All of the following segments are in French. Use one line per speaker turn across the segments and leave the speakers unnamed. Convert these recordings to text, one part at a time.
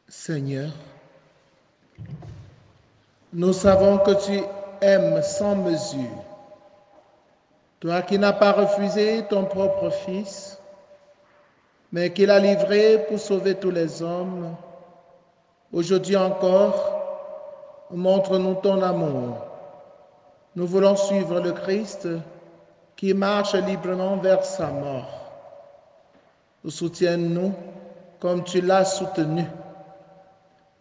Seigneur, nous savons que tu aimes sans mesure. Toi qui n'as pas refusé ton propre Fils, mais qui l'as livré pour sauver tous les hommes, aujourd'hui encore, montre-nous ton amour. Nous voulons suivre le Christ qui marche librement vers sa mort. Soutiens-nous comme tu l'as soutenu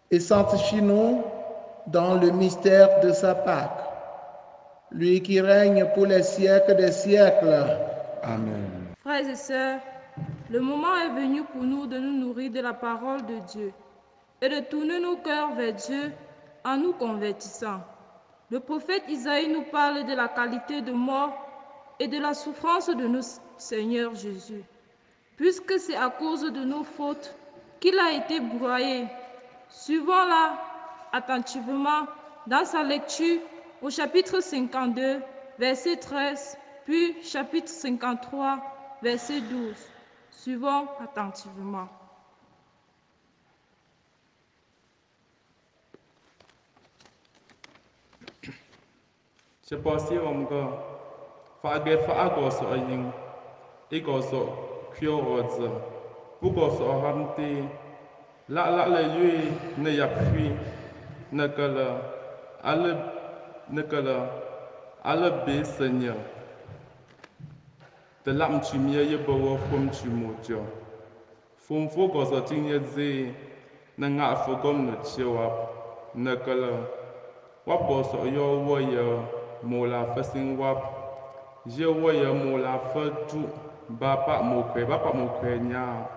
et sanctifie-nous dans le mystère de sa Pâque, lui qui règne pour les siècles des siècles.
Amen.
Frères et sœurs, le moment est venu pour nous de nous nourrir de la parole de Dieu et de tourner nos cœurs vers Dieu en nous convertissant. Le prophète Isaïe nous parle de la qualité de mort et de la souffrance de notre Seigneur Jésus, puisque c'est à cause de nos fautes qu'il a été broyé. Suivons-la attentivement dans sa lecture au chapitre 52, verset 13, puis chapitre 53, verset 12. Suivons attentivement.
Je pense que fage fa goso ayin igoso kyorodze bugoso ramte la yui ne yakfi nakala ale be Seigneur de lam tu mie ye bo fom tu mojo fom fo goso tinye ze na nga fo gom no chewa nakala wap goso yo wo ye mo la fasin wap je wo ye mo la fa tu ba pa mo kwe nya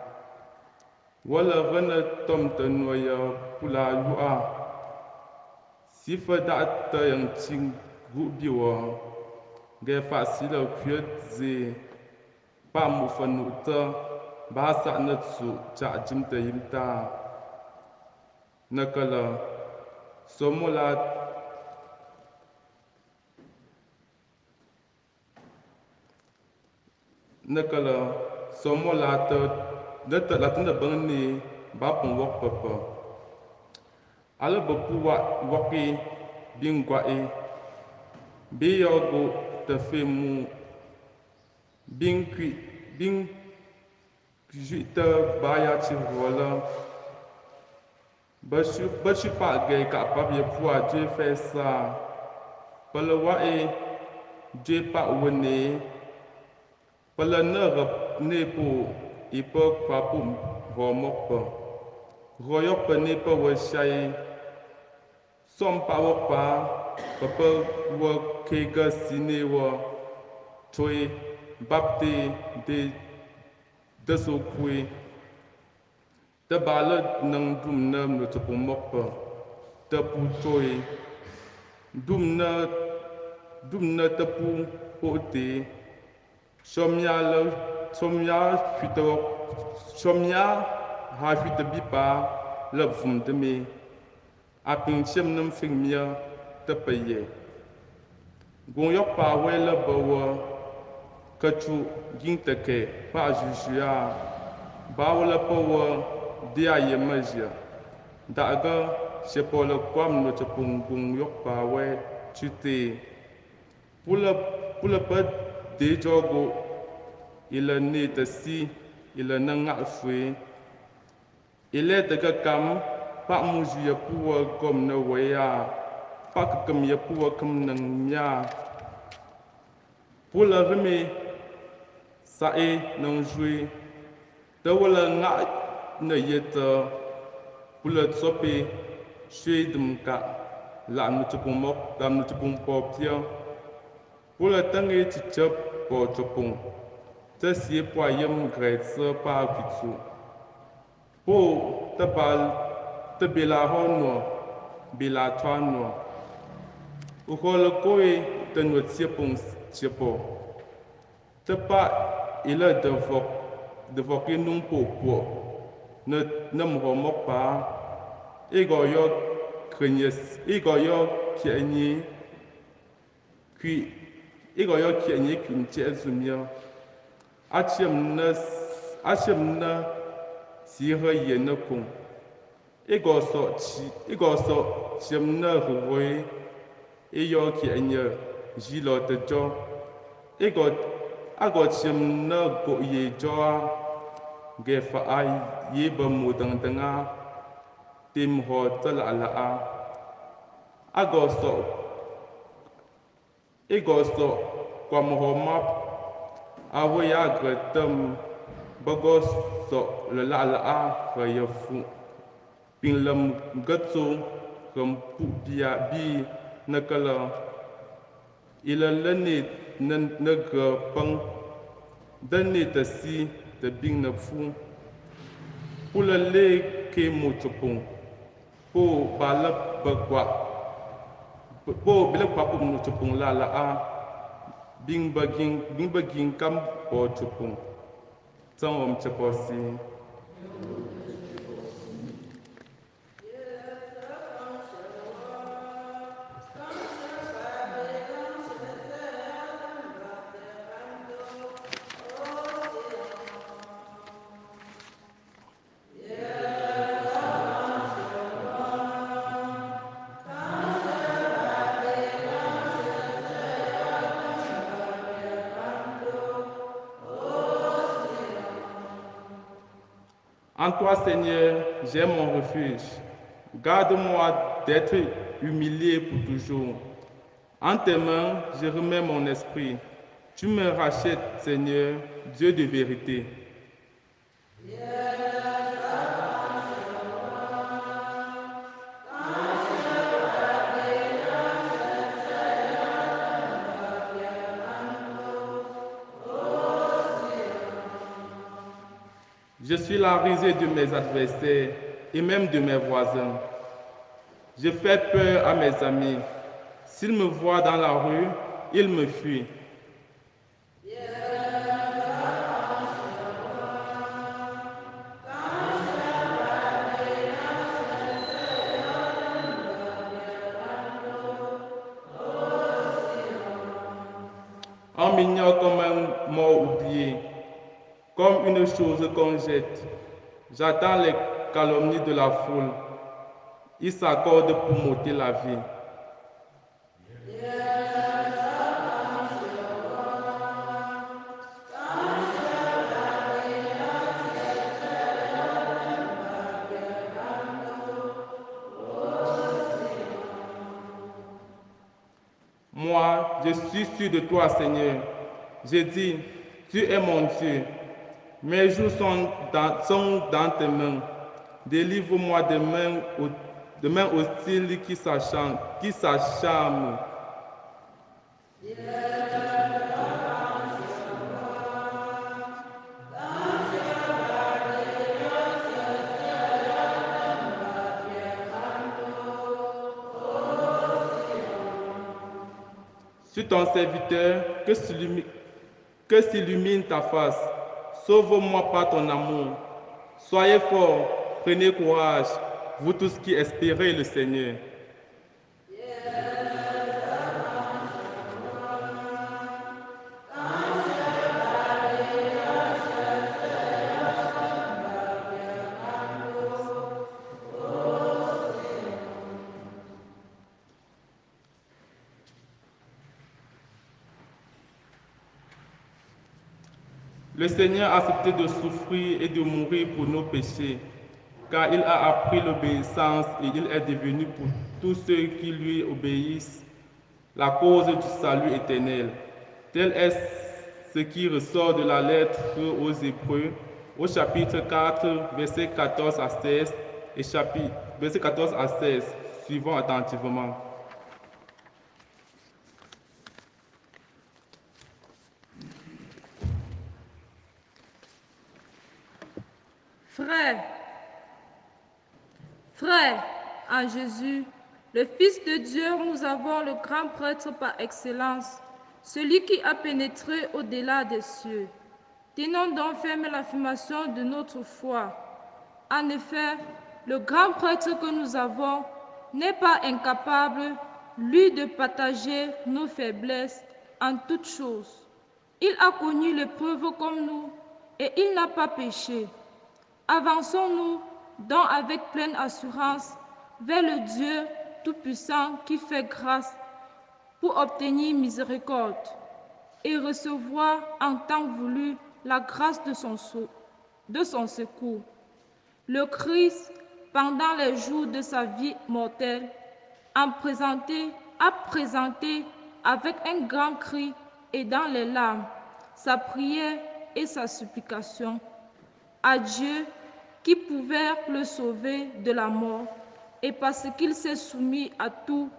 wala gana tom te no ye pula yu'a si fa da ta yang ching gu bi wo ge fa si le kwe ze pa mo fa nu ta ba sa na su cha jim te yim ta nakala somola nakala somo la te la te bang ni ba pon wok papa ala ba pu woki bin gwa e bi yogo te fe mu bin te ba ya chi vola ba shi pa ge ka pa bi pu a je fe sa pala wa e je pa wone pala na rap ne po ipa kwa pum ho mokpa royok pa ne pa wa shai som pa wa pa papa wa ke ga sine wa choi bapte de so kwe te bala nang dum na no to pum mokpa te pu choi dum na te pu po te somya ha fito bipa la vum de me a ping chem nam fing mia te paye gon yok pa we la ba wa ka chu ging te ke pa jujuya ba wala pa wa dia ye maja da ga se po la kwam no te pung gon yok pa we chute pula pa de jogo il a né de si il a nanga fue il est de kam pa mu ju ya pu kom na we ya pa kam ya pu kam nang nya pula reme sa e nang jui de wala nga na yeta pula tsope shwe dum ka la nu chupung mok dam nu chupung pop tia pula tangi chichap po chupung te si po yem gretse pa kitsu po te bal te bela hono bela twano u hol koe te no chiepung chiepo te pa ila de vok inung po na mo mok pa ego yo krenyes ego yo kienyi qui ego yo kienyi kin chezumia achem na si he ye na kong igosɔ chiam ne huwoe eyɔ ki enye zilɔ te dzɔ agɔ chiam ne go ye dzɔa gefa a ye be mo dengdenga tem xɔ te la'a igɔsɔ kɔmxɔ ma awo ya gre tem begɔsɔ le la'a he ye fu bin lem getso hem pu bia bi ne ke le ile le ne gre peng de ne te si te bin ne fu pule le ke mo tsopong po ba le begwa po bile kwa po mo tsopong la bin begin kam po tsopong tsang om tseposi. En toi, Seigneur, j'ai mon refuge. Garde-moi d'être humilié pour toujours. En tes mains, je remets mon esprit. Tu me rachètes, Seigneur, Dieu de vérité. Je suis la risée de mes adversaires et même de mes voisins. Je fais peur à mes amis. S'ils me voient dans la rue, ils me fuient. On m'ignore comme un mort oublié, comme une chose qu'on jette. J'attends les calomnies de la foule. Ils s'accordent pour m'ôter la vie. Moi, je suis sûr de toi, Seigneur. Je dis, tu es mon Dieu. Mes jours sont dans tes mains. Délivre-moi des mains hostiles qui s'acharnent. Sur ton serviteur, que s'illumine ta face. Sauve-moi par ton amour. Soyez forts, prenez courage, vous tous qui espérez le Seigneur. Le Seigneur a accepté de souffrir et de mourir pour nos péchés, car il a appris l'obéissance et il est devenu pour tous ceux qui lui obéissent la cause du salut éternel. Tel est ce qui ressort de la lettre aux Hébreux, au chapitre 4, versets 14 à 16 et versets 14 à 16, suivant attentivement.
Frères, en Jésus, le Fils de Dieu, nous avons le grand prêtre par excellence, celui qui a pénétré au-delà des cieux. Tenons donc ferme l'affirmation de notre foi. En effet, le grand prêtre que nous avons n'est pas incapable, lui, de partager nos faiblesses en toutes choses. Il a connu l'épreuve comme nous et il n'a pas péché. Avançons-nous donc avec pleine assurance vers le Dieu Tout-Puissant qui fait grâce pour obtenir miséricorde et recevoir en temps voulu la grâce de son secours. Le Christ, pendant les jours de sa vie mortelle, a présenté avec un grand cri et dans les larmes sa prière et sa supplication à Dieu qui pouvait le sauver de la mort, et parce qu'il s'est soumis à tout,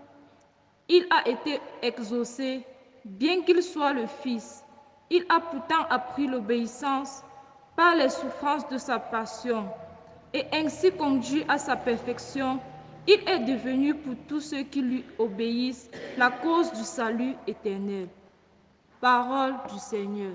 il a été exaucé, bien qu'il soit le Fils. Il a pourtant appris l'obéissance par les souffrances de sa passion, et ainsi conduit à sa perfection. Il est devenu pour tous ceux qui lui obéissent la cause du salut éternel. Parole du Seigneur.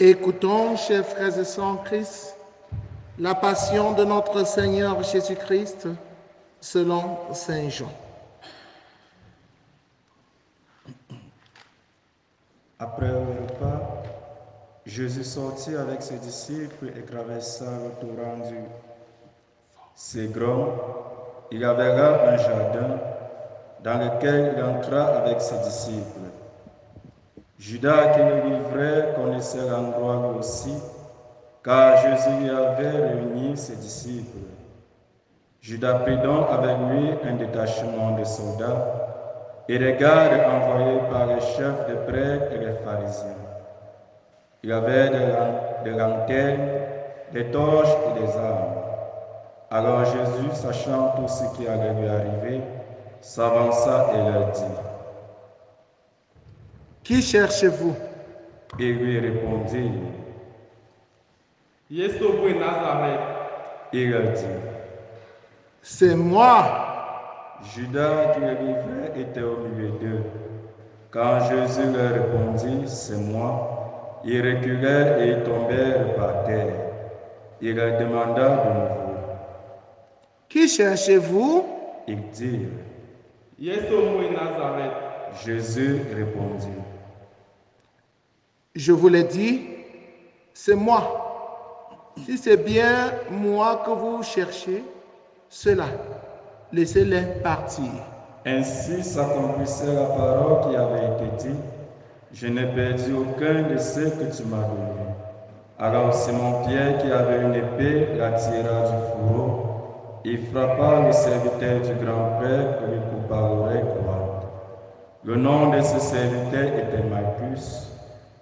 Écoutons, chers frères et sœurs en Christ, la passion de notre Seigneur Jésus-Christ selon Saint Jean.
Après le repas, Jésus sortit avec ses disciples et traversa le torrent du Cédron. Il y avait là un jardin dans lequel il entra avec ses disciples. Judas qui le livrait connaissait l'endroit lui aussi, car Jésus y avait réuni ses disciples. Judas prit donc avec lui un détachement de soldats et des gardes envoyés par les chefs des prêtres et les pharisiens. Il y avait des lanternes, des torches et des armes. Alors Jésus, sachant tout ce qui allait lui arriver, s'avança et leur dit:
Qui cherchez-vous?
Ils lui répondirent.
Yesu de Nazareth.
Il leur dit:
C'est moi.
Judas qui le livrait était au milieu d'eux. Quand Jésus leur répondit: C'est moi, ils reculèrent et tombèrent par terre. Il leur demanda de nouveau:
Qui cherchez-vous?
Ils dirent.
Yesu de Nazareth.
Jésus répondit:
Je vous l'ai dit, c'est moi. Si c'est bien moi que vous cherchez, cela, laissez-les partir.
Ainsi s'accomplissait la parole qui avait été dite: Je n'ai perdu aucun de ceux que tu m'as donnés. Alors Simon-Pierre, qui avait une épée, la tira du fourreau. Il frappa le serviteur du grand prêtre et lui coupa l'oreille droite. Le nom de ce serviteur était Malchus.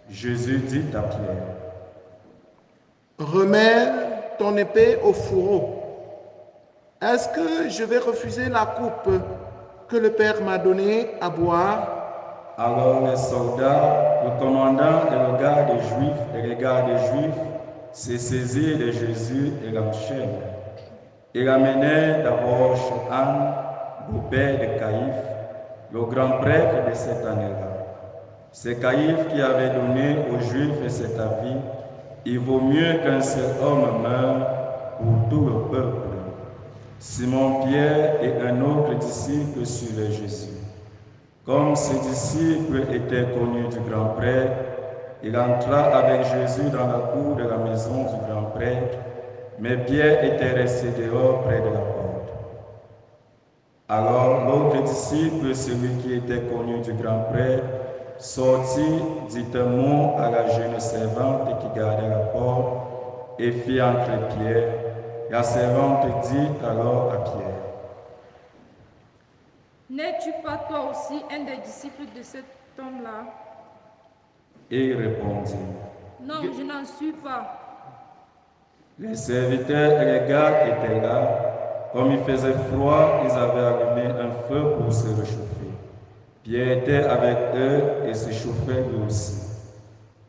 Jésus dit à Pierre:
Remets ton épée au fourreau. Est-ce que je vais refuser la coupe que le Père m'a donnée à boire?
Alors les soldats, le commandant et le garde des Juifs et les gardes des Juifs se saisirent de Jésus et l'enchaînèrent. Ils l'amenèrent d'abord chez Anne, beau-père de Caïphe, le grand prêtre de cette année-là. C'est Caïphe qui avait donné aux Juifs cet avis: il vaut mieux qu'un seul homme meure pour tout le peuple. Simon-Pierre et un autre disciple suivaient Jésus. Comme ses disciples étaient connus du grand prêtre, il entra avec Jésus dans la cour de la maison du grand prêtre, mais Pierre était resté dehors près de la porte. Alors l'autre disciple, celui qui était connu du grand prêtre, sortit, dit un mot à la jeune servante qui gardait la porte et fit entrer Pierre. La servante dit alors à Pierre:
N'es-tu pas toi aussi un des disciples de cet homme-là?
Et il répondit,
Non, je n'en suis pas.
les serviteurs et les gardes étaient là. Comme il faisait froid, ils avaient allumé un feu pour se réchauffer. Pierre était avec eux et se chauffait lui aussi.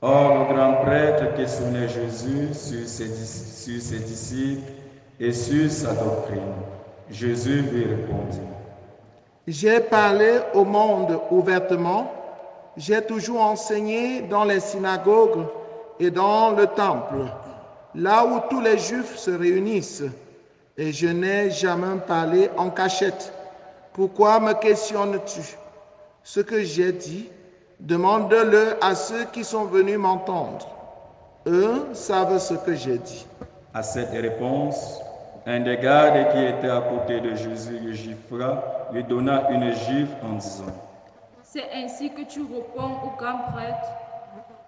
Or, le grand prêtre questionnait Jésus sur ses disciples et sur sa doctrine. Jésus lui répondit,
J'ai parlé au monde ouvertement, j'ai toujours enseigné dans les synagogues et dans le temple, là où tous les Juifs se réunissent, et je n'ai jamais parlé en cachette. Pourquoi me questionnes-tu? Ce que j'ai dit, demande-le à ceux qui sont venus m'entendre. Eux savent ce que j'ai dit.
à cette réponse, un des gardes qui était à côté de Jésus le gifla, lui donna une gifle en disant,
C'est ainsi que tu réponds au grand prêtre.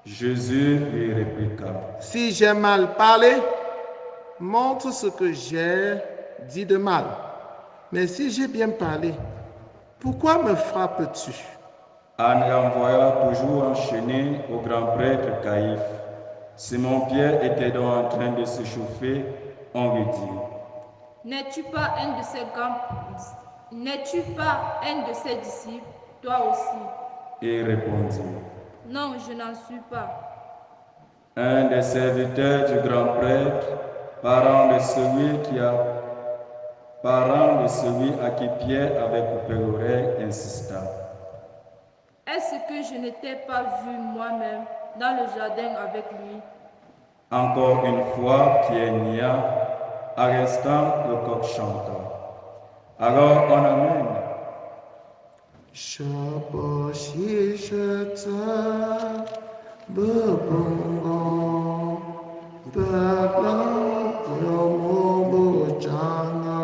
Jésus lui répliqua,
Si j'ai mal parlé, montre ce que j'ai dit de mal. Mais si j'ai bien parlé, pourquoi me frappes-tu?
Anne renvoya toujours enchaîné au grand prêtre Caïphe. Simon-Pierre était donc en train de se chauffer. On lui dit,
N'es-tu pas un de ses N'es-tu pas un de ses disciples, toi aussi?
et il répondit,
Non, je n'en suis pas.
un des serviteurs du grand prêtre, parent de celui à qui Pierre avait coupé l'oreille, insista.
Est-ce que je ne t'ai pas vu moi-même dans le jardin avec lui?
Encore une fois, Pierre nia. À l'instant, le coq chanta. Alors on amène.
Shaboshishata bubungo Baba Yomo Janga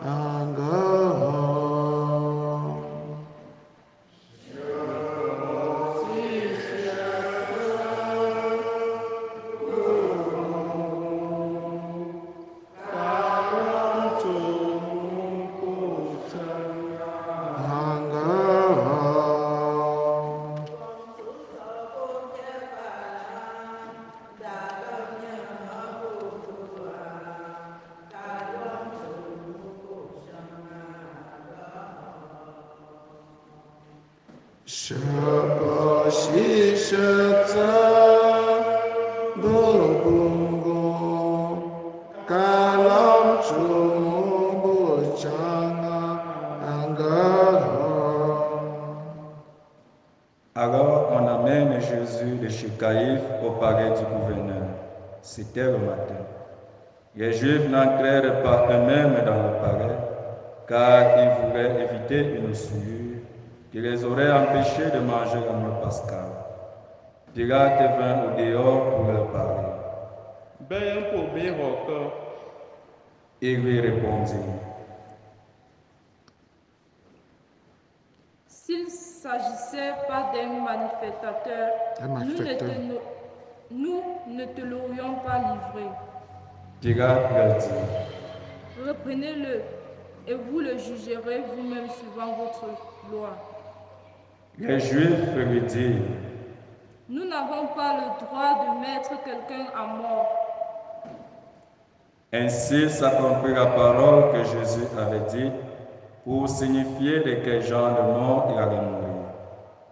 Anga Shaboshishata bubungo Kalam Chumo Janga Anga
Alors on amène Jésus de chez Caïphe au palais du gouverneur. C'était le matin. Les Juifs n'entrèrent pas eux-mêmes dans le palais, car ils voulaient éviter une souillure qui les aurait empêchés de manger la noix pascale. Pilate vint au dehors pour leur parler. Il lui répondit,
S'il ne s'agissait pas d'un manifestateur, nous ne te l'aurions pas livré.
Pilate leur dit,
Reprenez-le et vous le jugerez vous-même suivant votre loi.
les Juifs lui dirent,
Nous n'avons pas le droit de mettre quelqu'un à mort.
ainsi s'accomplit la parole que Jésus avait dite pour signifier de quel genre de mort il allait mourir.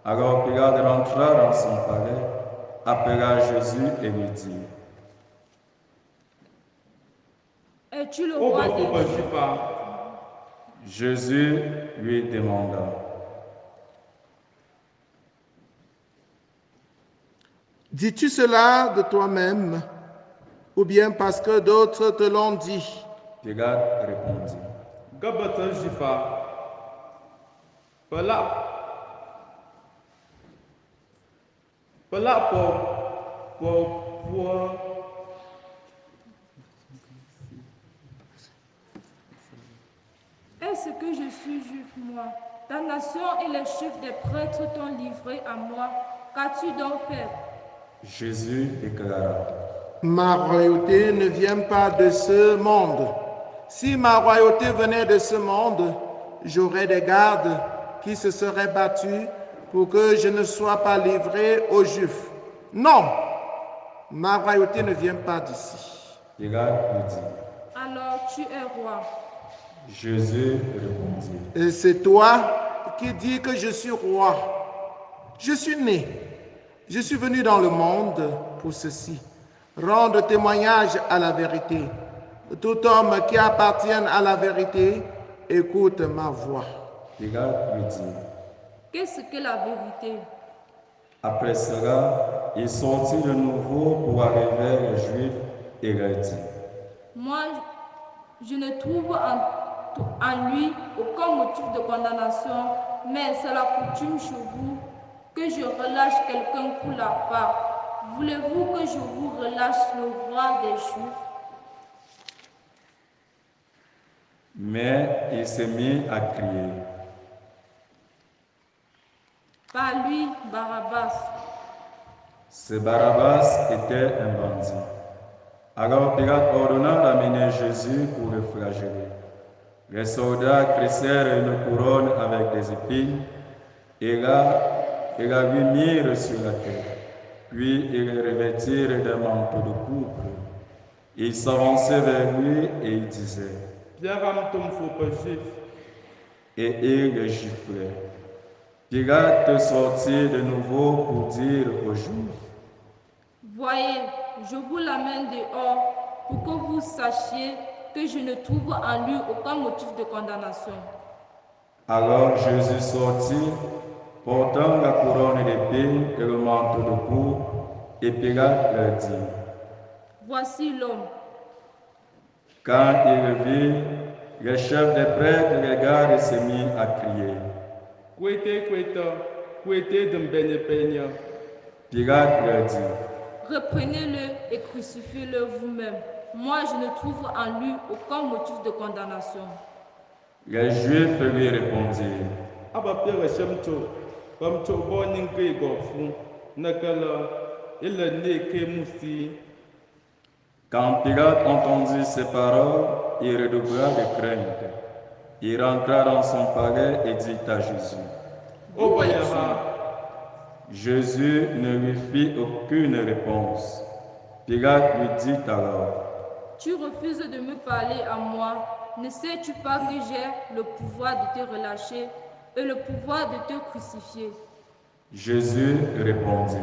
Alors Pilate rentra dans son palais, appela Jésus et lui dit,
Es-tu le roi des Juifs?
Jésus lui demanda,
dis-tu cela de toi-même ou bien parce que d'autres te l'ont dit?
Pilate répondit,
Est-ce que je suis juif, moi? Ta nation et les chefs des prêtres t'ont livré à moi. Qu'as-tu donc fait?
Jésus déclara,
Ma royauté ne vient pas de ce monde. Si ma royauté venait de ce monde, j'aurais des gardes qui se serait battu pour que je ne sois pas livré aux Juifs. Non, ma royauté ne vient pas d'ici.
Pilate lui dit.
Alors tu es roi.
Jésus répondit.
Et c'est toi qui dis que je suis roi. Je suis né. Je suis venu dans le monde pour ceci. Rendre témoignage à la vérité. Tout homme qui appartient à la vérité, écoute ma voix.
Pilate lui dit.
Qu'est-ce que la vérité?
Après cela, il sortit de nouveau pour aller vers les Juifs et leur dit.
Moi, je ne trouve en lui aucun motif de condamnation, mais c'est la coutume chez vous que je relâche quelqu'un pour la part. Voulez-vous que je vous relâche le roi des Juifs?
Mais il s'est mis à crier.
Par lui, Barabbas.
Ce Barabbas était un bandit. Alors Pilate ordonna d'amener Jésus pour le flageller. Les soldats tressèrent une couronne avec des épines et la lui mirent sur la tête. Puis ils le revêtirent d'un manteau de pourpre. Ils s'avançaient vers lui et ils disaient, et ils le giflaient. Pilate sortit de nouveau pour dire aux Juifs,
Voyez, je vous l'amène dehors pour que vous sachiez que je ne trouve en lui aucun motif de condamnation.
Alors Jésus sortit, portant la couronne d'épines et le manteau de pourpre, et Pilate leur dit,
Voici l'homme.
Quand il le vit, le chef des prêtres et les gardes se mit à crier. Pilate leur dit,
Reprenez-le et crucifiez-le vous-même. Moi, je ne trouve en lui aucun motif de condamnation.
Les Juifs lui répondirent, Quand Pilate entendit ces paroles, il redoubla de crainte. Il rentra dans son palais et dit à Jésus. Jésus ne lui fit aucune réponse. Pilate lui dit alors,
Tu refuses de me parler à moi. Ne sais-tu pas que j'ai le pouvoir de te relâcher et le pouvoir de te crucifier?
Jésus répondit,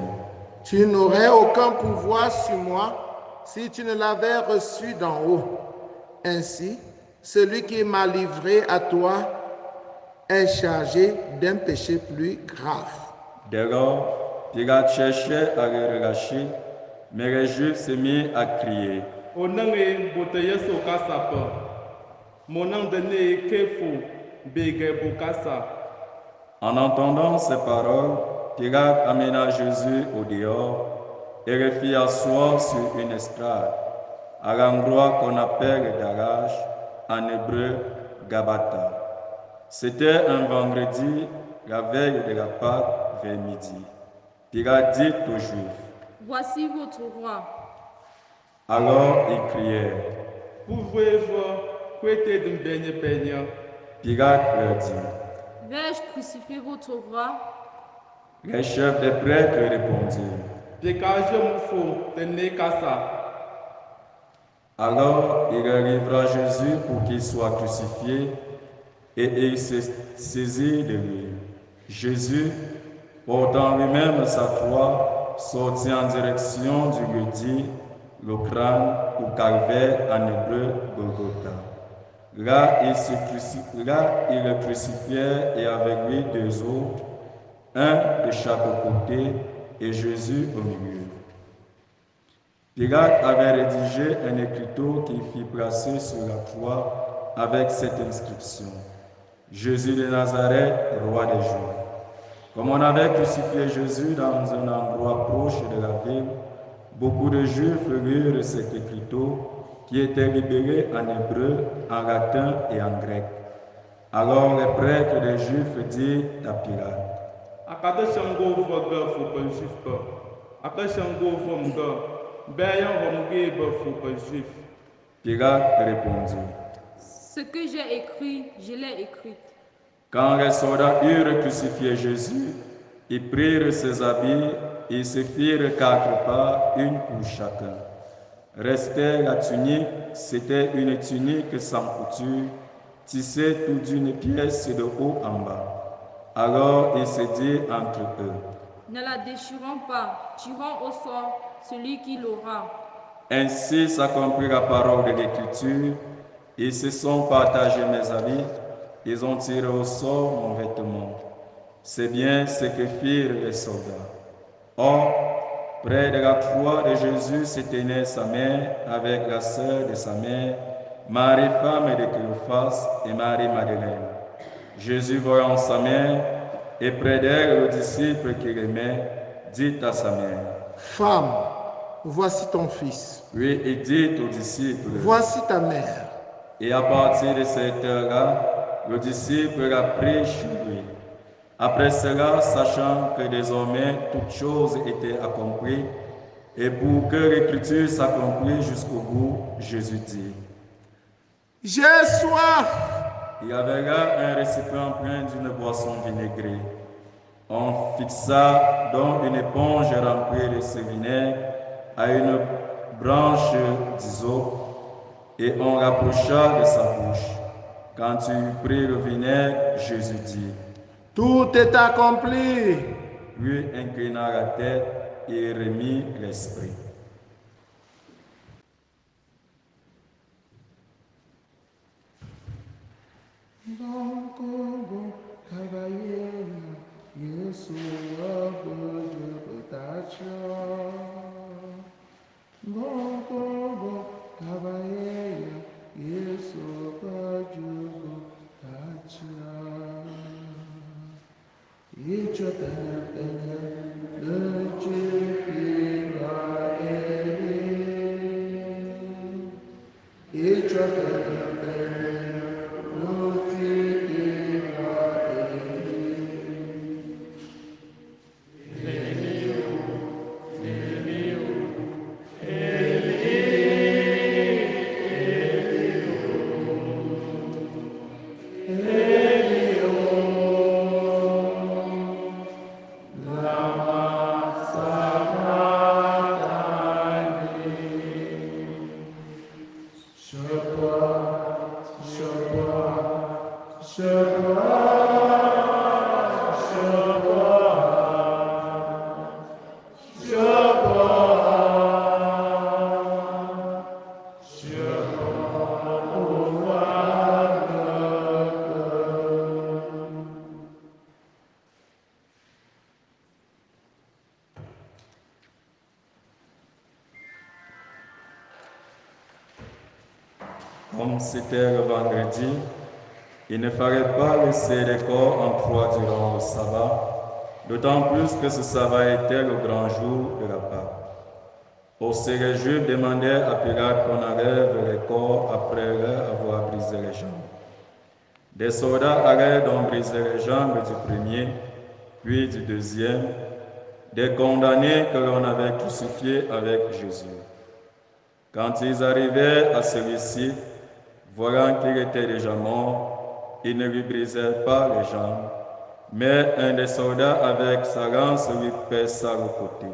Tu n'aurais aucun pouvoir sur moi si tu ne l'avais reçu d'en haut. Ainsi, celui qui m'a livré à toi est chargé d'un péché plus grave.
Dès lors, Pilate cherchait à le relâcher, mais les Juifs se mirent à crier. En entendant ces paroles, Pilate amena Jésus au dehors et le fit asseoir sur une estrade, à l'endroit qu'on appelle Garache, en hébreu Gabata. C'était un vendredi, la veille de la Pâque, vers midi. Pilate dit aux Juifs,
Voici votre roi.
alors ils crièrent. Pilate leur dit,
Vais-je crucifier votre roi?
les chefs des prêtres répondirent. Alors il livra Jésus pour qu'il soit crucifié, et il se saisit de lui. Jésus, portant lui-même sa croix, sortit en direction du lieu dit le crâne ou calvaire en hébreu Golgotha. Là, ils le crucifièrent et avec lui deux autres, un de chaque côté et Jésus au milieu. Pilate avait rédigé un écriteau qu'il fit placer sur la croix avec cette inscription. Jésus de Nazareth, roi des Juifs. Comme on avait crucifié Jésus dans un endroit proche de la ville, beaucoup de Juifs lurent cet écriteau qui était libéré en hébreu, en latin et en grec. Alors les prêtres des Juifs dirent à Pilate, Pilate répondit,
Ce que j'ai écrit, je l'ai écrit.
Quand les soldats eurent crucifié Jésus, ils prirent ses habits et se firent 4 parts, une pour chacun. Restait la tunique, c'était une tunique sans couture, tissée toute d'une pièce de haut en bas. Alors il se dit entre eux:
Ne la déchirons pas, tirons au sort celui qui l'aura.
Ainsi s'accomplit la parole de l'Écriture. Ils se sont partagés mes habits, ils ont tiré au sort mon vêtement. C'est bien ce que firent les soldats. Or, près de la croix de Jésus se tenait sa mère avec la sœur de sa mère, Marie femme de Cléophas et Marie-Madeleine. Jésus, voyant sa mère et près d'elle le disciple qu'il aimait, dit à sa mère:
Femme, voici ton fils.
Puis il dit aux disciples:
Voici ta mère.
Et à partir de cette heure-là, le disciple l'a pris chez lui. Après cela, sachant que désormais toutes choses étaient accomplies, et pour que l'Écriture s'accomplisse jusqu'au bout, Jésus dit:
J'ai soif.
Il y avait là un récipient plein d'une boisson vinaigrée. On fixa donc une éponge remplie de ce vinaigre à une branche d'hysope et on rapprocha de sa bouche. Quand il eut pris le vinaigre, Jésus dit:
Tout est accompli.
Puis inclina la tête et remit l'esprit. Comme c'était le vendredi, il ne fallait pas laisser les corps en croix durant le sabbat, d'autant plus que ce sabbat était le grand jour de la Pâque. Aussi les Juifs demandaient à Pilate qu'on enlève les corps après leur avoir brisé les jambes. Des soldats allaient donc briser les jambes du premier, puis du deuxième, des condamnés que l'on avait crucifiés avec Jésus. Quand ils arrivaient à celui-ci, voyant qu'il était déjà mort, ils ne lui brisèrent pas les jambes, mais un des soldats avec sa lance lui perça le côté.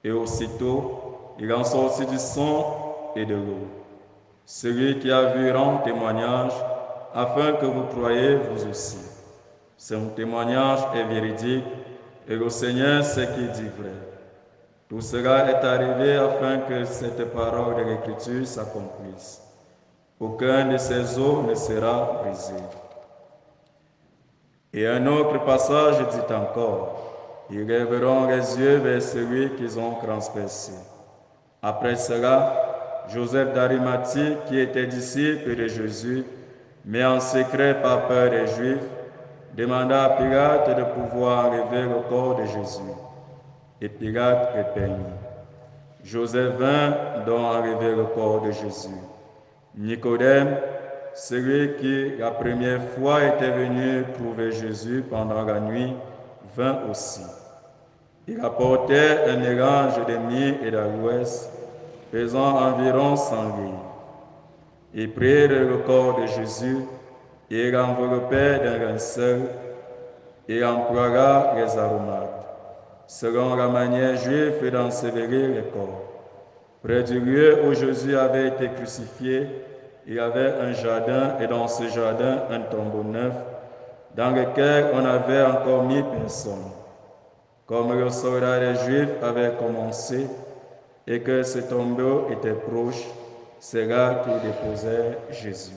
Et aussitôt, il en sortit du sang et de l'eau. Celui qui a vu rend témoignage, afin que vous croyiez vous aussi. Son témoignage est véridique, et le Seigneur sait qu'il dit vrai. Tout cela est arrivé afin que cette parole de l'Écriture s'accomplisse. Aucun de ces os ne sera brisé. Et un autre passage dit encore: ils lèveront les yeux vers celui qu'ils ont transpercé. Après cela, Joseph d'Arimathie, qui était disciple de Jésus, mais en secret par peur des Juifs, demanda à Pilate de pouvoir enlever le corps de Jésus. Et Pilate le permit. Joseph vint donc enlever le corps de Jésus. Nicodème, celui qui la première fois était venu trouver Jésus pendant la nuit, vint aussi. Il apportait un mélange de myrrhe et d'aloès, pesant environ 100 livres. Ils prirent le corps de Jésus et l'enveloppait d'un linceul et emploiera les aromates, selon la manière juive d'ensevelir les corps. Près du lieu où Jésus avait été crucifié, il y avait un jardin et dans ce jardin un tombeau neuf dans lequel on avait encore mis personne. Comme le soldat des Juifs avait commencé et que ce tombeau était proche, c'est là qu'ils déposèrent Jésus.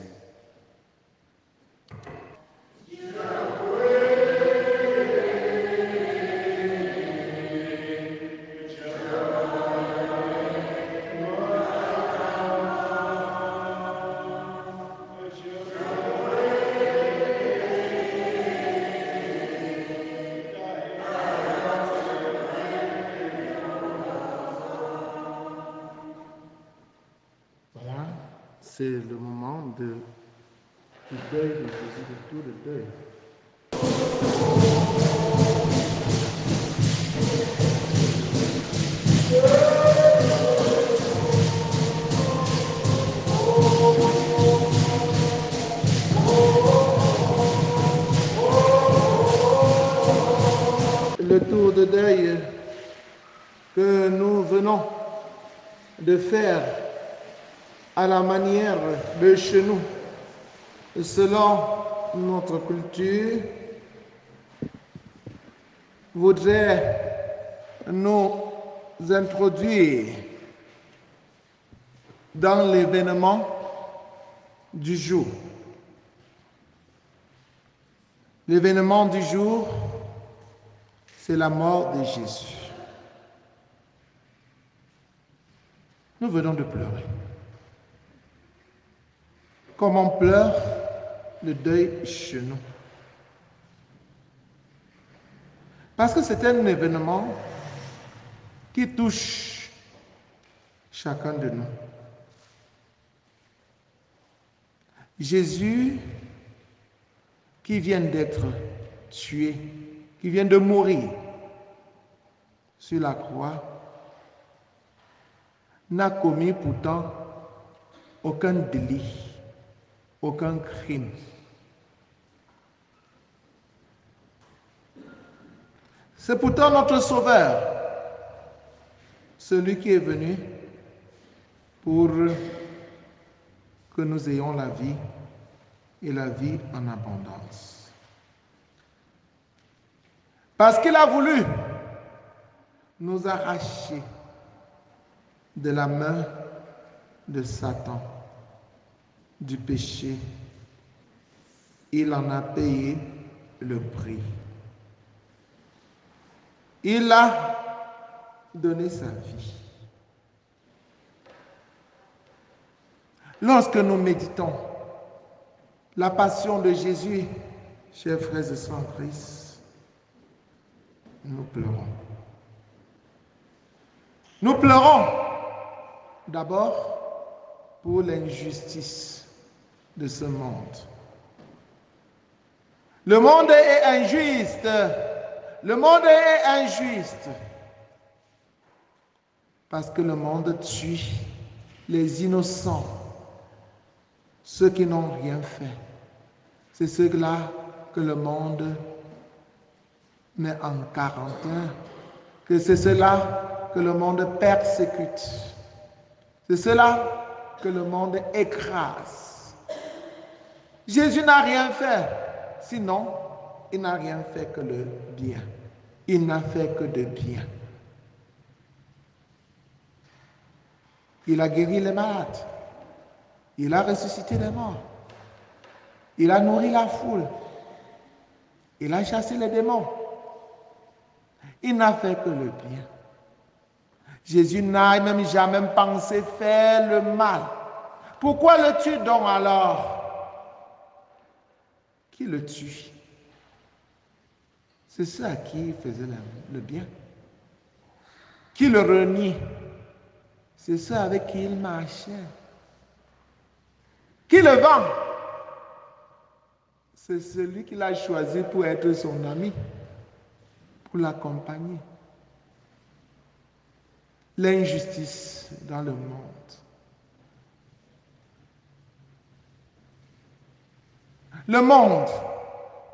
Voilà, c'est le moment du deuil de Jésus, de tout le deuil. Le tour de deuil que nous venons de faire à la manière de chez nous, selon notre culture, voudrait nous introduire dans l'événement du jour. L'événement du jour, c'est la mort de Jésus. Nous venons de pleurer. Comme on pleure le deuil chez nous. Parce que c'est un événement qui touche chacun de nous. Jésus qui vient d'être tué, qui vient de mourir sur la croix, n'a commis pourtant aucun délit, aucun crime. C'est pourtant notre Sauveur, celui qui est venu pour que nous ayons la vie et la vie en abondance. Parce qu'il a voulu nous arracher de la main de Satan, du péché. Il en a payé le prix. Il a donné sa vie. Lorsque nous méditons la passion de Jésus, chers frères et sœurs en Christ, nous pleurons. Nous pleurons d'abord pour l'injustice de ce monde. Le monde est injuste. Le monde est injuste. Parce que le monde tue les innocents, ceux qui n'ont rien fait. C'est ceux-là que le monde met en quarantaine, que c'est ceux-là que le monde persécute. C'est ceux-là que le monde écrase. Jésus n'a rien fait, sinon il n'a rien fait que le bien. Il n'a fait que de bien. Il a guéri les malades. Il a ressuscité les morts. Il a nourri la foule. Il a chassé les démons. Il n'a fait que le bien. Jésus n'a même jamais pensé faire le mal. Pourquoi le tue donc alors? Qui le tue? C'est ceux à qui il faisait le bien. Qui le renie? C'est ceux avec qui il marchait. Qui le vend? C'est celui qu'il a choisi pour être son ami, pour l'accompagner. L'injustice dans le monde. Le monde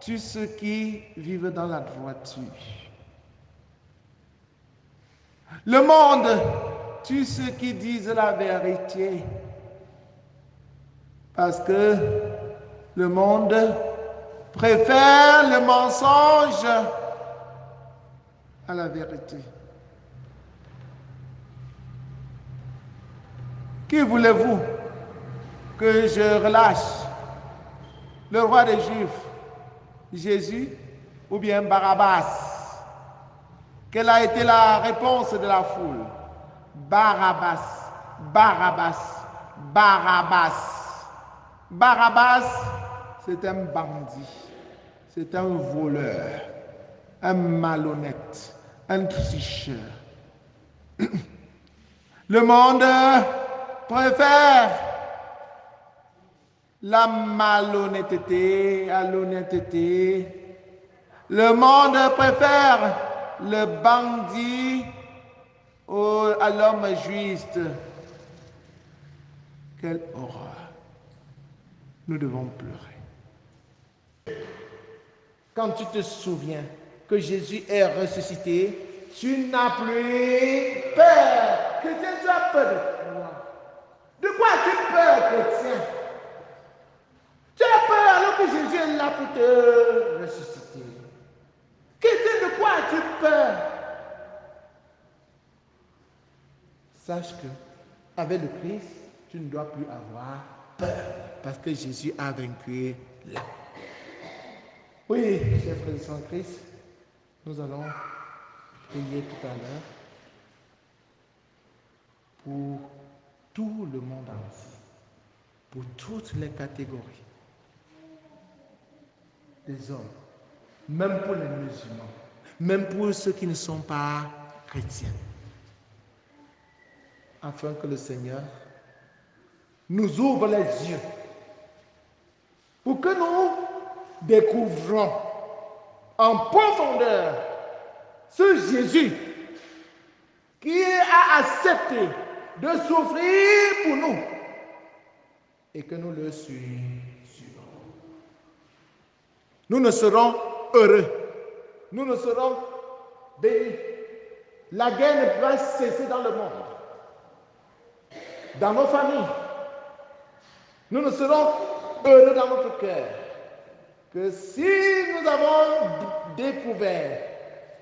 tue ceux qui vivent dans la droiture. Le monde tue ceux qui disent la vérité. Parce que le monde préfère le mensonge à la vérité. Qui voulez-vous que je relâche? Le roi des Juifs, Jésus, ou bien Barabbas? Quelle a été la réponse de la foule? Barabbas, Barabbas, Barabbas. Barabbas, c'est un bandit, c'est un voleur, un malhonnête, un tricheur. Le monde préfère la malhonnêteté à l'honnêteté. Le monde préfère le bandit à l'homme juste. Quelle horreur. Nous devons pleurer. Quand tu te souviens que Jésus est ressuscité, tu n'as plus peur. Chrétien, tu as peur de quoi? De quoi as-tu peur, chrétien? Tu as peur alors que Jésus est là pour te ressusciter. Chrétien, de quoi as-tu peur? Sache que avec le Christ, tu ne dois plus avoir peur parce que Jésus a vaincu là. Oui, chers frères et sœurs en Christ, nous allons prier tout à l'heure pour tout le monde entier, pour toutes les catégories des hommes, même pour les musulmans, même pour ceux qui ne sont pas chrétiens, afin que le Seigneur nous ouvre les yeux pour que nous découvrons en profondeur ce Jésus qui a accepté de souffrir pour nous et que nous le suivons. Nous ne serons heureux, nous ne serons bénis. La guerre ne va cesser dans le monde, dans nos familles. Nous ne serons heureux dans notre cœur que si nous avons découvert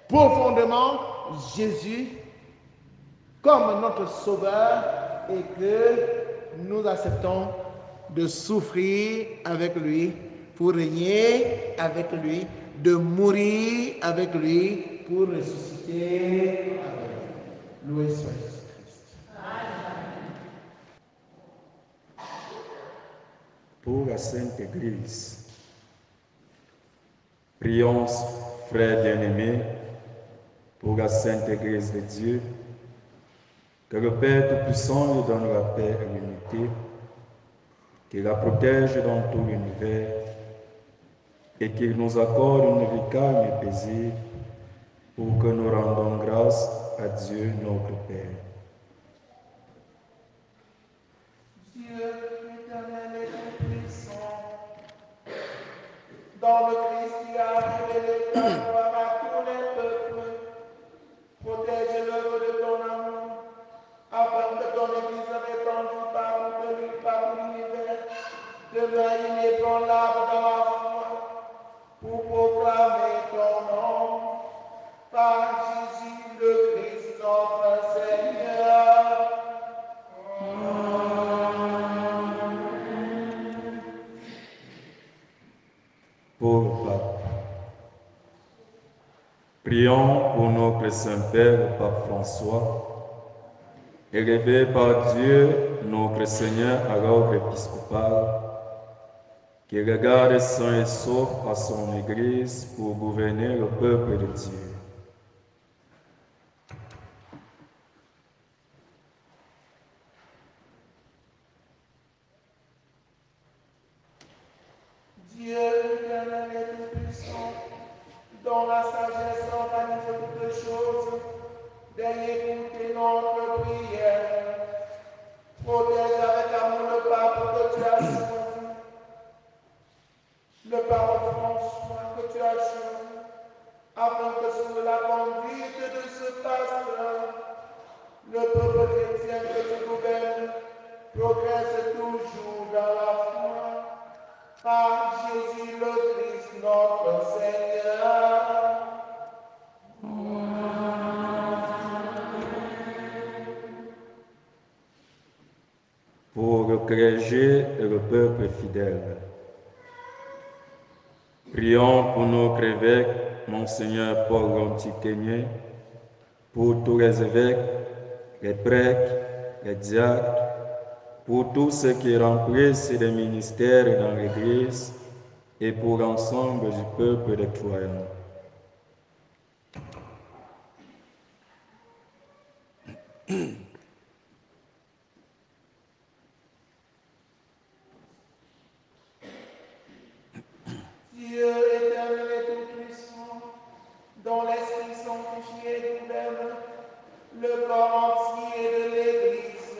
profondément Jésus comme notre Sauveur et que nous acceptons de souffrir avec lui pour régner avec lui, de mourir avec lui pour ressusciter avec lui. Loué soit Jésus-Christ.
Pour la Sainte Église, prions, frères bien-aimés, pour la Sainte Église de Dieu, que le Père Tout-Puissant lui donne la paix et l'unité, qu'il la protège dans tout l'univers et qu'il nous accorde une vie calme et paisible pour que nous rendons grâce à Dieu notre Père.
Dieu éternel et tout-puissant, dans le Christ qui a révélé ta gloire à tous les peuples, protège l'œuvre de ton amour, afin que ton Église répandue par l'univers demeure inébranlable dans la foi, pour proclamer ton nom, par Jésus le Christ notre Seigneur.
Pour le Pape. Prions pour notre Saint-Père, le Pape François, élevé par Dieu, notre Seigneur, à l'ordre épiscopal, qui regarde saint et sauf à son Église pour gouverner le peuple de Dieu.
Dieu éternel et tout-puissant, dont la sagesse organise toutes choses, daigne écouter notre prière. Protège avec amour le pape que tu as choisi, le pape François que tu as choisi, afin que sous la conduite de ce pasteur, le peuple chrétien que tu gouvernes progresse toujours dans la foi. Par Jésus le Christ, notre Seigneur.
Pour le clergé et le peuple fidèle. Prions pour notre évêque, Monseigneur Paul Lontiquenier, pour tous les évêques, les prêtres, les diacres, pour tous ceux qui remplissent les ministères dans l'Église et pour l'ensemble du peuple des croyants.
Dieu éternel et tout-puissant, dont l'Esprit sanctifié gouverne le corps entier de l'Église,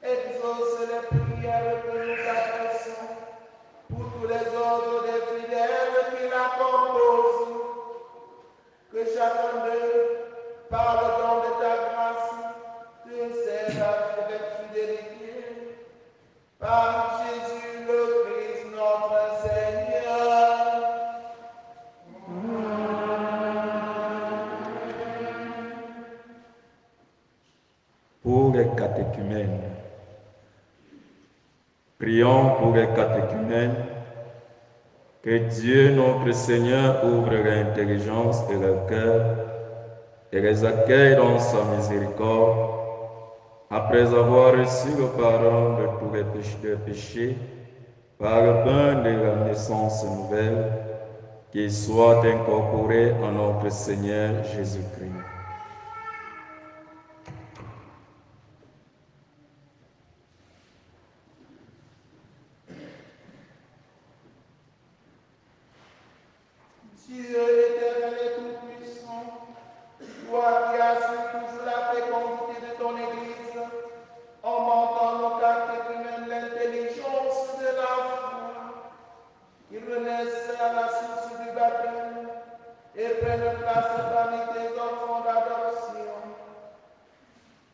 exauce les prières que nous adressons pour tous les ordres des fidèles qui la composent, que chacun d'eux, par le don de ta grâce, te serve avec fidélité. Par Jésus le Christ, notre Seigneur.
Pour les catéchumènes. Prions pour les catéchumènes, que Dieu notre Seigneur ouvre l'intelligence de leur cœur et les accueille dans sa miséricorde, après avoir reçu le pardon de tous les péchés, par le bain de la naissance nouvelle, qu'ils soient incorporés en notre Seigneur Jésus-Christ.
Dieu éternel et tout-puissant, toi qui assures toujours la fécondité de ton Église, en montant nos catéchumènes l'intelligence de la foi, qu'ils renaissent à la source du baptême et prennent place parmi tes enfants d'adoption.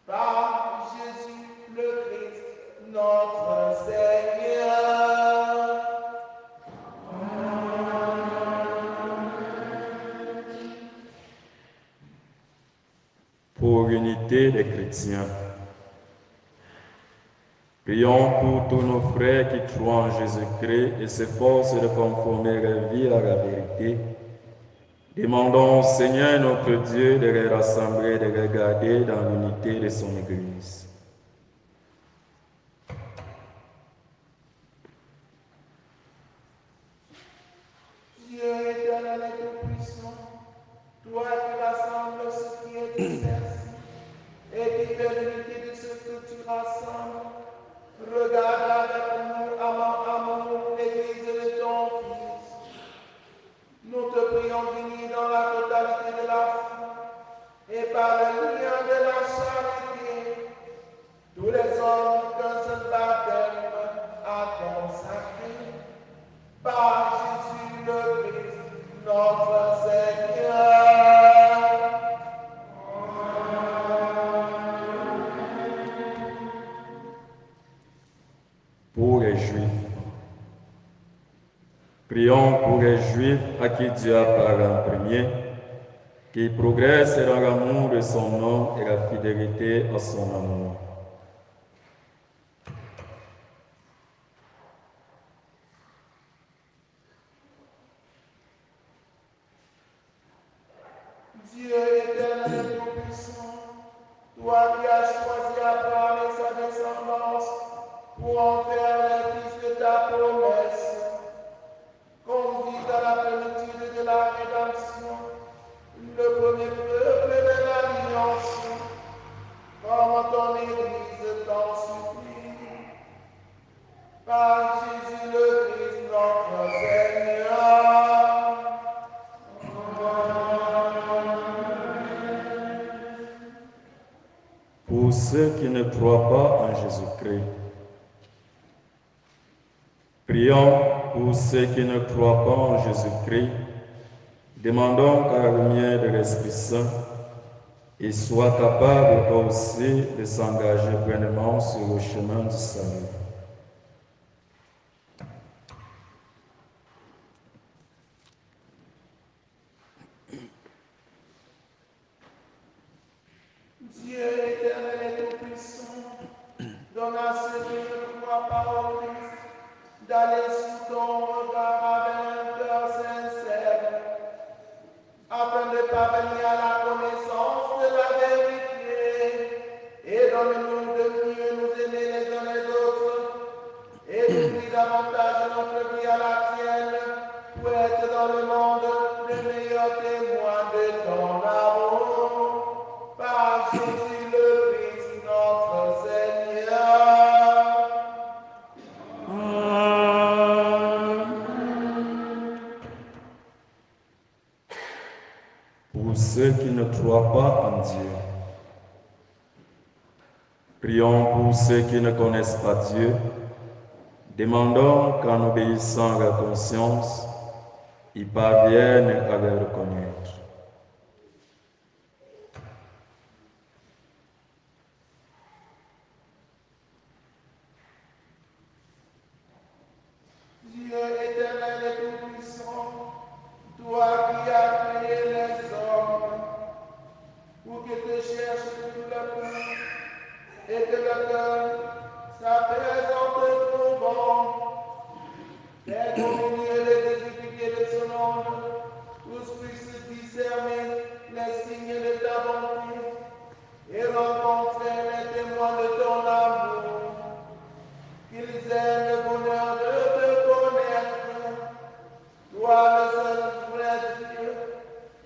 Par Jésus le Christ, notre Seigneur.
Pour l'unité des chrétiens. Prions pour tous nos frères qui croient en Jésus-Christ et s'efforcent de conformer leur vie à la vérité. Demandons au Seigneur notre Dieu de les rassembler, de les garder dans l'unité de son Église.
Dieu éternel et tout-puissant, toi qui rassembles ce qui est dispersé et qui fais l'unité de ce que tu rassembles, regarde avec nous amour l'Église de ton Fils. Nous te prions d'unir dans la totalité de la foi et par le lien de la charité, tous les hommes qu'un seul baptême a consacrés. Par Jésus le Christ, notre Seigneur.
Pour les Juifs. Prions pour les Juifs à qui Dieu a parlé en premier, qui progressent dans l'amour de son nom et la fidélité à son amour.
Dieu éternel et tout-puissant, toi qui as choisi Abraham et sa descendance pour en faire les fils de ta promesse, conduis dans la plénitude de la rédemption le premier peuple de l'Alliance, comme ton Église t'en supplie. Par Jésus le Christ, notre Seigneur.
Pour ceux qui ne croient pas en Jésus-Christ, prions pour ceux qui ne croient pas en Jésus-Christ, demandons qu'à la lumière de l'Esprit Saint, ils soient capables eux aussi de s'engager pleinement sur le chemin du salut.
Dieu éternel et tout-puissant, donne à ceux qui ne croient pas au Christ d'aller sous ton regard avec un cœur sincère, afin de parvenir à la connaissance de la vérité, et donne-nous de mieux nous aimer les uns les autres, et d'ouvrir davantage notre vie à la tienne, pour être dans le monde le meilleur témoin de ton amour, par Jésus le Christ notre Seigneur.
Pour ceux qui ne croient pas en Dieu, prions pour ceux qui ne connaissent pas Dieu. Demandons qu'en obéissant à la conscience, ils parviennent à le reconnaître.
Dieu éternel et tout-puissant, toi qui as créé les hommes, pour qu'ils te cherchent de tout le cœur, et que le cœur s'apaise en te trouvant, fais qu'au milieu des difficultés de ce monde, tous puissent discerner les signes de ta bonté et rencontrer les témoins de ton amour, qu'ils aient le bonheur de te connaître, toi le seul vrai Dieu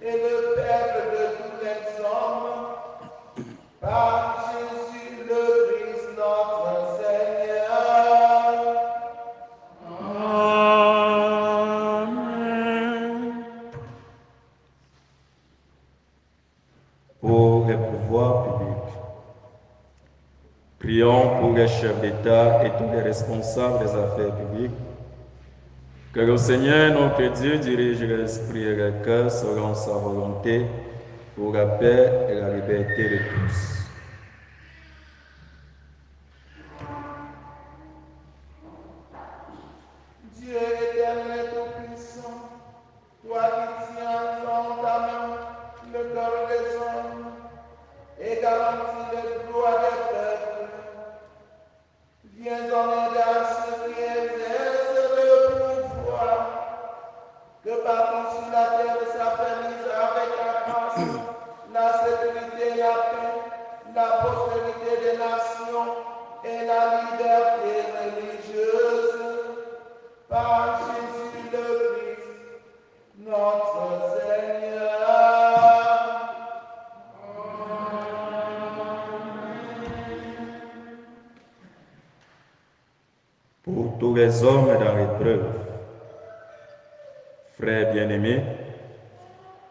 et le Père de tous les hommes, par Jésus le Christ notre Seigneur.
Pour les pouvoirs publics, prions pour les chefs d'État et tous les responsables des affaires publiques, que le Seigneur notre Dieu dirige l'esprit et le cœur selon sa volonté pour la paix et la liberté de tous.
Dieu éternel et tout-puissant, toi qui tiens dans ta main le cœur des hommes et garantis les droits des peuples, viens en aide à ceux qui exercent le pouvoir, que partout sur la terre s'affermisse avec la grâce, la sécurité, la paix, la prospérité des nations et la liberté religieuse. Par Jésus le Christ, notre Seigneur.
Pour tous les hommes dans l'épreuve, frères bien-aimés,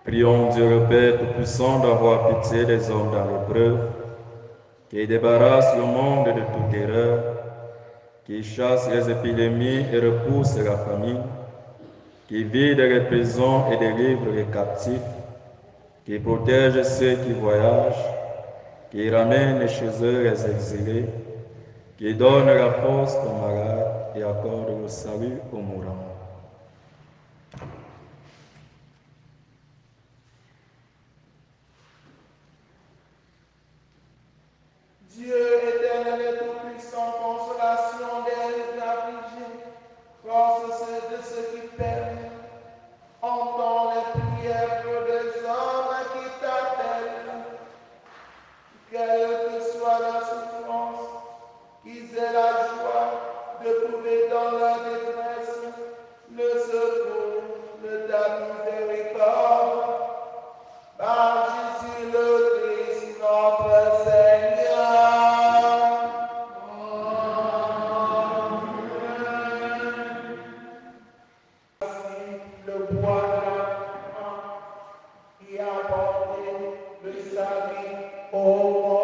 prions Dieu le Père Tout-Puissant d'avoir pitié des hommes dans l'épreuve, qui débarrasse le monde de toute erreur, qui chasse les épidémies et repousse la famine, qui vide les prisons et délivre les captifs, qui protège ceux qui voyagent, qui ramène chez eux les exilés, qui donne la force aux malades et accorde le salut aux mourants.
Dieu éternel et tout-puissant, consolation des affligés, force de ceux qui perdent, entends les prières des hommes qui t'appellent, quelle que soit la souffrance, qu'ils aient la joie de trouver dans la détresse le secours de ta miséricorde. Par Jésus le Christ, notre Seigneur. Voici le bois de la croix qui a apporté le salut au monde.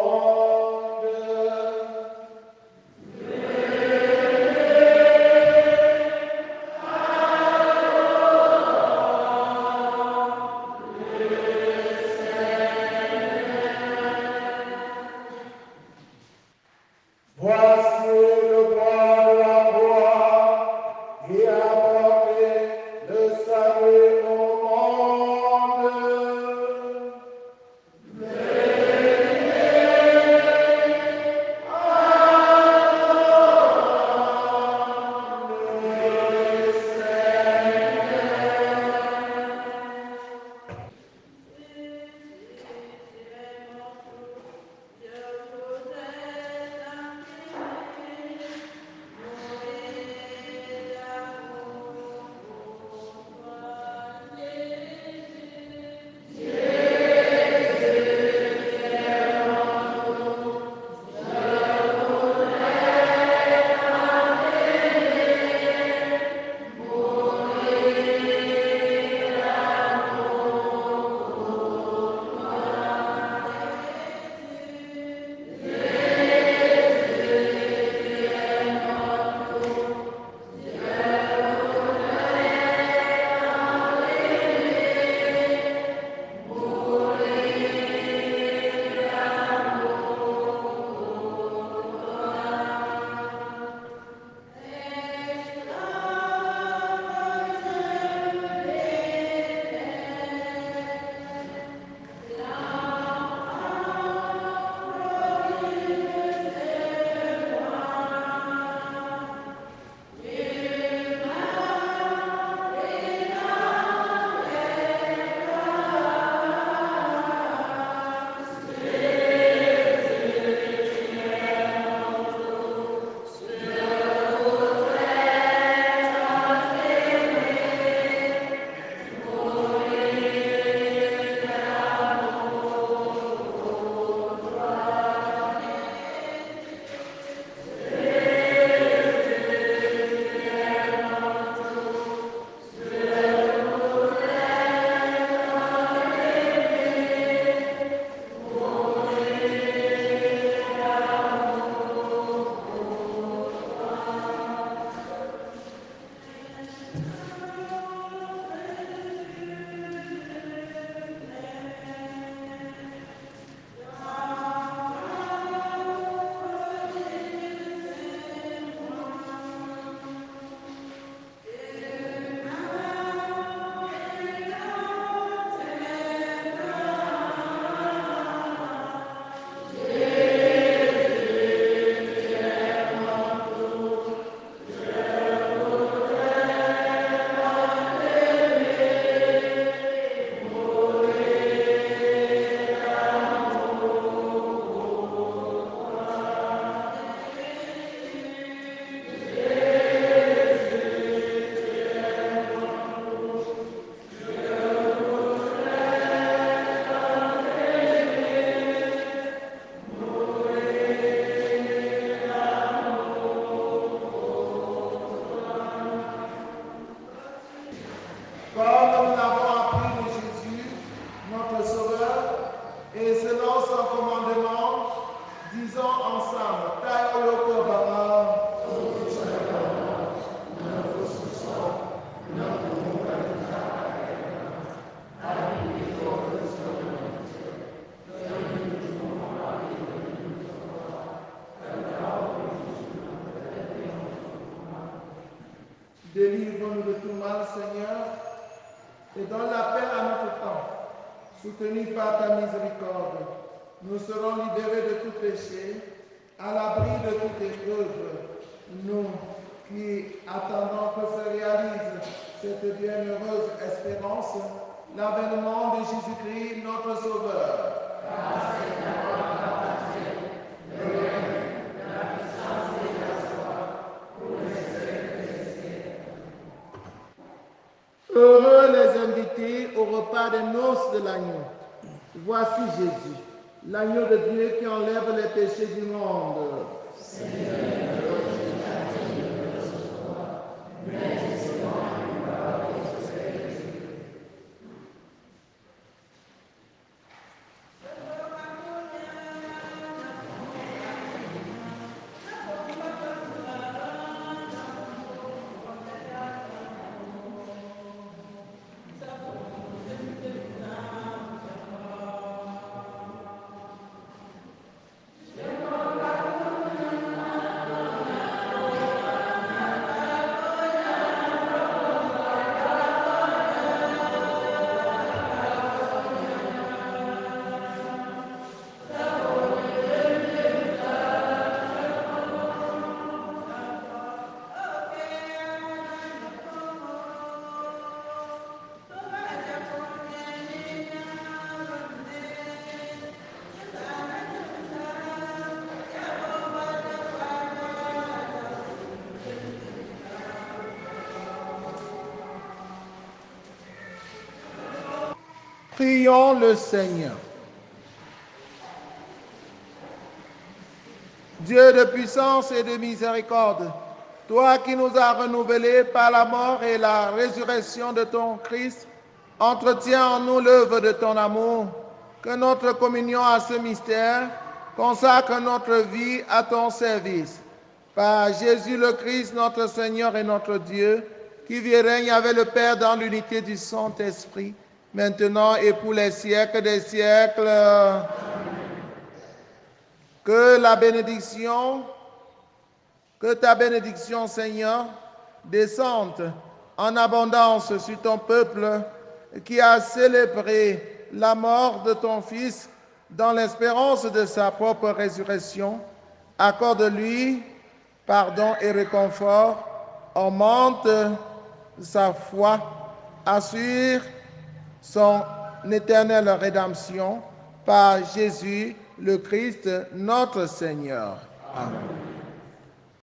Délivre-nous de tout mal, Seigneur, et donne la paix à notre temps. Soutenus par ta miséricorde, nous serons libérés de tout péché, à l'abri de toute épreuve. Nous qui attendons que se réalise cette bienheureuse espérance, l'avènement de Jésus-Christ, notre Sauveur. Heureux les invités au repas des noces de l'agneau. Voici Jésus, l'agneau de Dieu qui enlève les péchés du monde. Prions le Seigneur. Dieu de puissance et de miséricorde, toi qui nous as renouvelés par la mort et la résurrection de ton Christ, entretiens en nous l'œuvre de ton amour, que notre communion à ce mystère consacre notre vie à ton service. Par Jésus le Christ, notre Seigneur et notre Dieu, qui vit et règne avec le Père dans l'unité du Saint-Esprit, maintenant et pour les siècles des siècles. Que ta bénédiction, Seigneur, descende en abondance sur ton peuple qui a célébré la mort de ton Fils dans l'espérance de sa propre résurrection. Accorde-lui pardon et réconfort, augmente sa foi, assure son éternelle rédemption par Jésus le Christ, notre Seigneur. Amen.